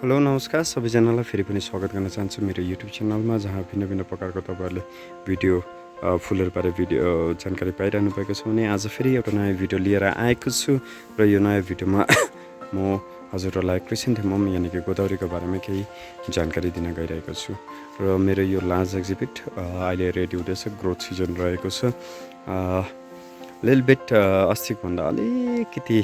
Hello नमस्कार सबैजनालाई फेरि पनि स्वागत गर्न चाहन्छु मेरो युट्युब च्यानलमा जहाँ भिन्न भिन्न प्रकारको तपाईँहरूले भिडियो फुलहरूबारे भिडियो जानकारी पाइरहनु भएको छ भने आज फेरि एउटा नयाँ भिडियो लिएर आएको छु र यो नयाँ भिडियोमा म हजुरहरूलाई क्रिसेन्थेमम यानि कि गोदावरीको बारेमा केही जानकारी दिन गइरहेको छु र मेरो यो लार्ज एक्जिबिट अहिले रेडी हुँदैछ ग्रोथ सिजन रहेको छ लिल बिट अस्तिकोभन्दा अलिकति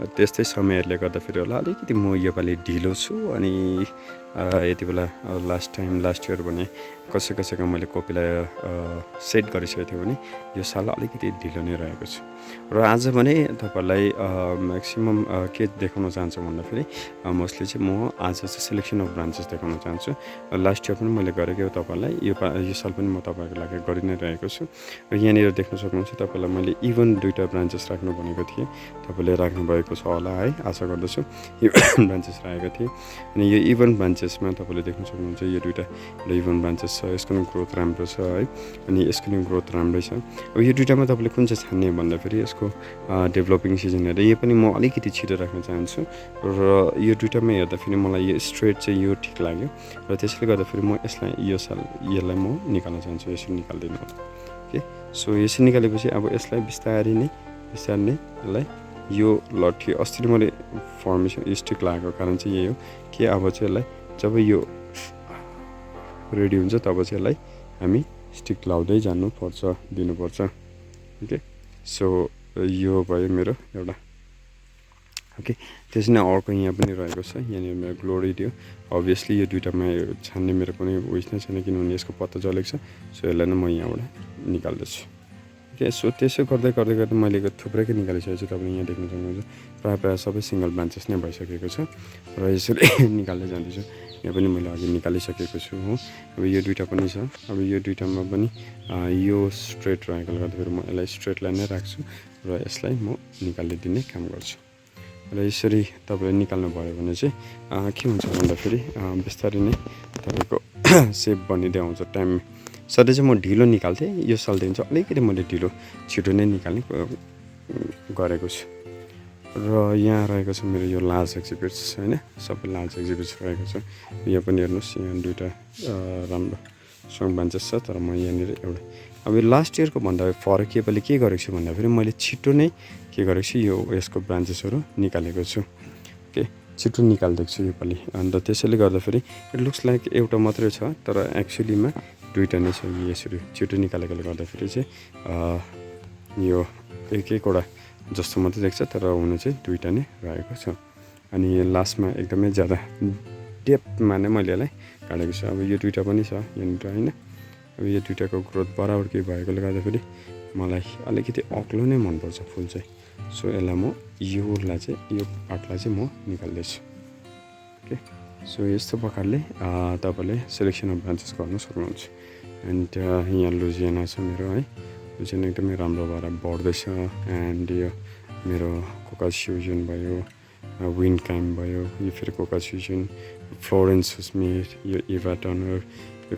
त्यस्तै समयहरूले गर्दाखेरि होला अलिकति म योपालि ढिलो छु अनि यति बेला लास्ट इयर भने कसैको मैले कपीलाई सेट गरिसकेको थिएँ भने यो साल अलिकति ढिलो नै रहेको छु र आज भने तपाईँहरूलाई म्याक्सिमम के देखाउन चाहन्छु भन्दाखेरि मोस्टली चाहिँ म आज चाहिँ सेलेक्सन अफ ब्रान्चेस देखाउन चाहन्छु लास्ट इयर पनि मैले गरेको तपाईँहरूलाई यो साल पनि म तपाईँहरूको लागि गरि नै रहेको छु र यहाँनिर देख्न सक्नुहुन्छ तपाईँलाई मैले इभन 2टा ब्रान्चेस राख्नु भनेको थिएँ तपाईँले राख्नुभएको छ होला है आशा गर्दछु इभन ब्रान्चेस राखेको थिएँ अनि यो इभन ब्रान्चेसमा तपाईँले देख्न सक्नुहुन्छ यो 2टा इभन ब्रान्चेस छ यसको पनि ग्रोथ राम्रो छ है अनि यसको पनि ग्रोथ राम्रै छ अब यो 2टामा तपाईँले कुन चाहिँ छान्ने भन्दाखेरि यसको डेभलपिङ सिजन हेरेर यो पनि म अलिकति छिटो राख्न चाहन्छु र यो 2टामा हेर्दाखेरि मलाई यो स्ट्रेट चाहिँ यो ठिक लाग्यो र त्यसैले गर्दाखेरि म यसलाई म निकाल्न चाहन्छु यसरी निकाल्दिनु होला ओके सो यसरी निकालेपछि अब यसलाई बिस्तारै नै यसलाई यो लट्ठी अस्ति मैले फर्मेसन स्टिक लगाएको कारण चाहिँ यही हो कि अब चाहिँ यसलाई जब यो रेडी हुन्छ तब चाहिँ यसलाई हामी स्टिक लाउँदै दिनुपर्छ ओके सो यो भयो मेरो एउटा ओके त्यसै नै अर्को यहाँ पनि रहेको छ यहाँनिर मेरो ग्लोरी दियो अभियसली यो 2टामा छान्ने मेरो कुनै उइस नै छैन किनभने यसको पत्ता जलेको छ सो यसलाई नै म यहाँबाट निकाल्दैछु ओके सो त्यसो गर्दै मैले थुप्रैकै निकालिसकेको छु तपाईँले यहाँ देख्न सक्नुहुन्छ प्रायः सबै सिङ्गल ब्रान्चेस नै भइसकेको छ र यसरी निकाल्दै जाँदैछु यहाँ पनि मैले अघि निकालिसकेको छु हो अब यो 2टा पनि छ अब यो 2टामा पनि यो स्ट्रेट रहेकोले गर्दाखेरि म यसलाई स्ट्रेट लाइन नै राख्छु र यसलाई म निकालिदिने काम गर्छु र यसरी तपाईँले निकाल्नु भयो भने चाहिँ के हुन्छ भन्दाखेरि बिस्तारै नै तपाईँको सेप बनिँदै आउँछ टाइम सधैँ चाहिँ म ढिलो निकाल्थेँ यो सालदेखि चाहिँ अलिकति मैले छिटो नै निकाल्ने गरेको छु र यहाँ रहेको छ मेरो यो लार्ज एक्जिबिट्स होइन सबै लार्ज एक्जिबिट्स रहेको छ यहाँ पनि हेर्नुहोस् यहाँ 2टा राम्रो स्ट्रङ ब्रान्चेस छ तर म यहाँनिर एउटा अब लास्ट इयरको भन्दा फरक योपालि के गरेको छु भन्दाखेरि मैले छिटो नै के गरेको छु यो यसको ब्रान्चेसहरू निकालेको छु ओके छिटो निकालिदिएको छु योपालि अन्त त्यसैले गर्दाखेरि इट लुक्स लाइक एउटा मात्रै छ तर एक्चुअलीमा 2टा नै छ यसरी छिटो निकालेकोले गर्दाखेरि चाहिँ यो एकवटा जस्तो मात्रै देख्छ तर हुनु चाहिँ 2टा नै रहेको छ अनि लास्टमा एकदमै ज्यादा डेप्थमा नै मैले यसलाई काटेको छु अब यो 2टा पनि छ यहाँनिर होइन अब यो 2टाको ग्रोथ बराबर के भएकोले गर्दाखेरि मलाई अलिकति अग्लो नै मनपर्छ फुल चाहिँ सो यसलाई म यो पार्टलाई चाहिँ म निकाल्दैछु ओके सो यस्तो प्रकारले तपाईँले सेलेक्सन अफ ब्रान्चेस गर्न सक्नुहुन्छ एन्ड यहाँ लुजियाना छ मेरो है लुजियाना एकदमै राम्रो भएर बढ्दैछ एन्ड यो मेरो कोकास फ्युजन भयो विन्ड काइम भयो यो फेरि कोकास फ्युजन फ्लोरेन्स स्मिथ यो इभा टर्नर यो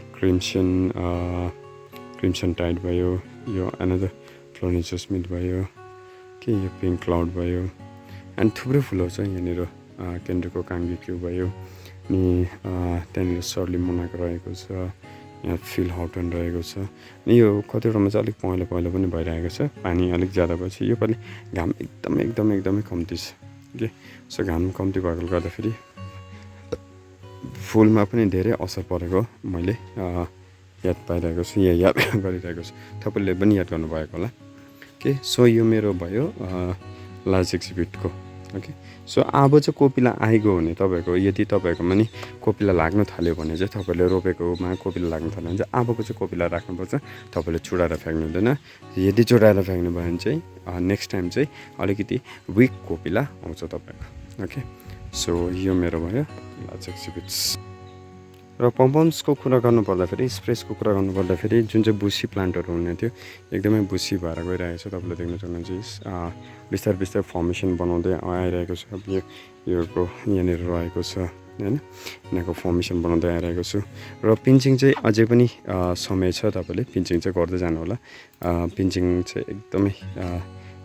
क्रिम्सन टाइड भयो यो अनदर फ्लोरेन्स स्मिथ भयो के यो पिङ्क क्लाउड भयो एन्ड थुप्रै फुलहरू छ यहाँनिर केन्द्रको काङ्गी क्यु भयो अनि त्यहाँनिर सर्ली मोनाको रहेको छ यहाँ फिल हटन रहेको छ अनि यो कतिवटामा चाहिँ अलिक पहेँलो पनि भइरहेको छ पानी अलिक ज्यादा भएपछि योपालि घाम एकदमै कम्ती छ ओके सो घाम कम्ती भएकोले गर्दाखेरि फुलमा पनि धेरै असर परेको मैले याद पाइरहेको छु याद गरिरहेको छु तपाईँले पनि याद गर्नुभएको होला ओके सो यो मेरो भयो लार्ज एक्जिबिटको ओके सो अब चाहिँ कोपिला आइगयो भने तपाईँको यदि तपाईँहरूकोमा नि कोपिला लाग्न थाल्यो भने चाहिँ तपाईँले रोपेकोमा कोपिला लाग्न थाल्यो भने चाहिँ अबको चाहिँ कोपिला राख्नुपर्छ तपाईँले चुडाएर फ्याँक्नु हुँदैन यदि चुडाएर फ्याँक्नु भयो भने चाहिँ नेक्स्ट टाइम चाहिँ अलिकति विक कोपिला आउँछ तपाईँको ओके सो यो मेरो भयो लार्ज एक्जिबिट्स र पम्पम्सको कुरा गर्नुपर्दाखेरि स्प्रेसको कुरा गर्नुपर्दाखेरि जुन चाहिँ बुसी प्लान्टहरू हुने थियो एकदमै बुसी भएर गइरहेको छ तपाईँले देख्न सक्नुहुन्छ बिस्तारै फर्मेसन बनाउँदै आइरहेको छ अब योको यहाँनिर रहेको छ होइन यिनीहरूको फर्मेसन बनाउँदै आइरहेको छु र पिन्चिङ चाहिँ अझै पनि समय छ तपाईँले पिन्चिङ चाहिँ गर्दै जानु होला पिन्चिङ चाहिँ एकदमै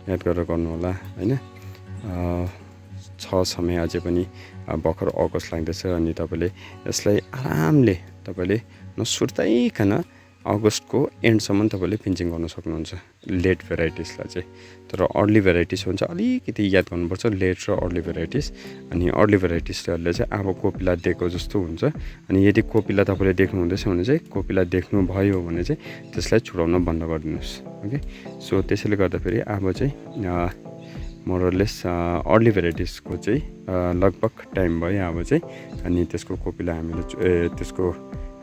याद गरेर गर्नु होला होइन छ समय अझै पनि भर्खर अगस्त लाग्दैछ अनि तपाईँले यसलाई आरामले तपाईँले नसुर्ताइकन अगस्तको एन्डसम्म तपाईँले पिन्चिङ गर्न सक्नुहुन्छ लेट भेराइटिसलाई चाहिँ। तर अर्ली भेराइटिस हुन्छ अलिकति याद गर्नुपर्छ, लेट र अर्ली भेराइटिस। अनि अर्ली भेराइटिसहरूले चाहिँ अब कोपिला दिएको जस्तो हुन्छ। अनि यदि कोपिला तपाईँले देख्नुहुँदैछ भने चाहिँ कोपिला देख्नुभयो भने चाहिँ त्यसलाई छुडाउन बन्द गरिदिनुहोस्। ओके, सो त्यसैले गर्दाखेरि अब चाहिँ मोरलेस अर्ली भेराइटिसको चाहिँ लगभग टाइम भयो अब चाहिँ। अनि त्यसको कोपिला हामीले त्यसको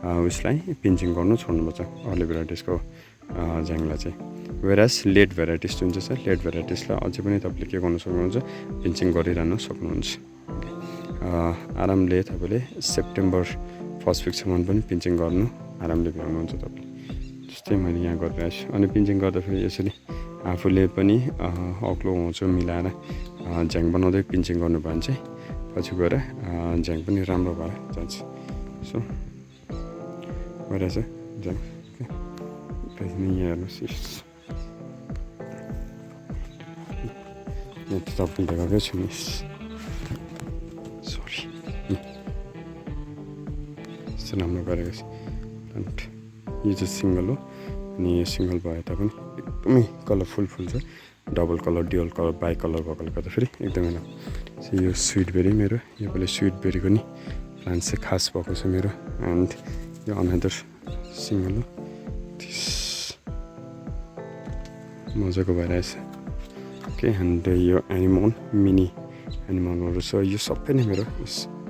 उसलाई पिन्चिङ गर्नु छोड्नुपर्छ अर्ली भेराइटिसको झ्याङलाई चाहिँ। वेरास लेट भेराइटिस जुन चाहिँ छ, लेट भेराइटिसलाई अझै पनि तपाईँले के गर्नु सक्नुहुन्छ, पिन्चिङ गरिरहन सक्नुहुन्छ। आरामले तपाईँले सेप्टेम्बर फर्स्ट विकसम्म पनि पिन्चिङ गर्नु आरामले भ्याउनुहुन्छ तपाईँले, जस्तै मैले यहाँ गरिरहेको छु। अनि पिन्चिङ गर्दाखेरि यसरी आफूले पनि अग्लो होचो मिलाएर झ्याङ बनाउँदै पिन्चिङ गर्नुभयो भने चाहिँ पछि गएर झ्याङ पनि राम्रो भएर जान्छ। सो भइरहेछ झ्याङ। यहाँ हेर्नुहोस्, यहाँ त तपाईँले देखाएकै छु मिस, सरी। यस्तो राम्रो गरेको छ। यो चाहिँ सिङ्गल हो अनि यो सिङ्गल भए तापनि एकदमै कलरफुल फुल छ, double colour dual colour by colour भएकोले गर्दाखेरि एकदमै राम्रो। यो स्विट बेरी मेरो योपालि स्विट बेरीको नि प्लान्ट चाहिँ खास भएको छ मेरो। एन्ड यो अनदर सिङ्गल हो, मजाको भइरहेछ। ओके, एन्ड यो एनिमोन मिनी एनिमलहरू छ, यो सबै नै मेरो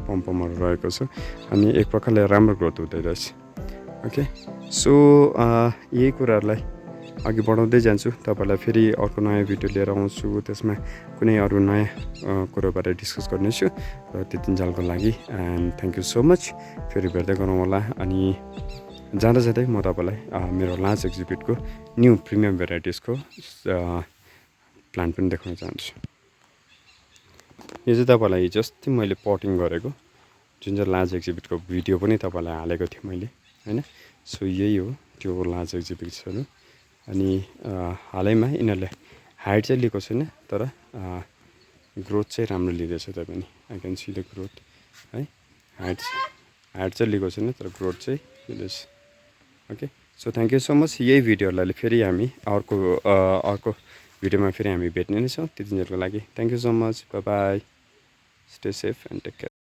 पम्पमहरू रहेको छ अनि एक प्रकारले राम्रो ग्रोथ हुँदै रहेछ। ओके, सो यही कुराहरूलाई अघि बढाउँदै जान्छु। तपाईँलाई फेरि अर्को नयाँ भिडियो लिएर आउँछु, त्यसमा कुनै अरू नयाँ कुरोबारे डिस्कस गर्नेछु। र त्यतिन्जेलको लागि and thank you so much. फेरि भेट्दै गरौँ होला। अनि जाँदा जाँदै म तपाईँलाई मेरो लार्ज एक्जिबिटको न्यू प्रिमियम भेराइटिसको प्लान्ट पनि देखाउन चाहन्छु। यो चाहिँ तपाईँलाई हिजो अस्ति मैले पटिङ गरेको जुन चाहिँ लार्ज एक्जिबिटको भिडियो पनि तपाईँलाई हालेको थिएँ मैले, होइन। सो यही हो त्यो लार्ज एक्जिबिट्सहरू। अनि हालैमा यिनीहरूले हाइट चाहिँ लिएको छैन, तर ग्रोथ चाहिँ राम्रो लिँदैछ। तपाईँ I can see the growth है। हाइट चाहिँ लिएको छैन, तर ग्रोथ चाहिँ लिँदैछ। Okay, so thank you so much. यही भिडियोहरूलाई फेरि हामी अर्को भिडियोमा फेरि हामी भेट्ने नै छौँ। त्यतिन्जेलको लागि thank you so much. Bye bye, stay safe and take care.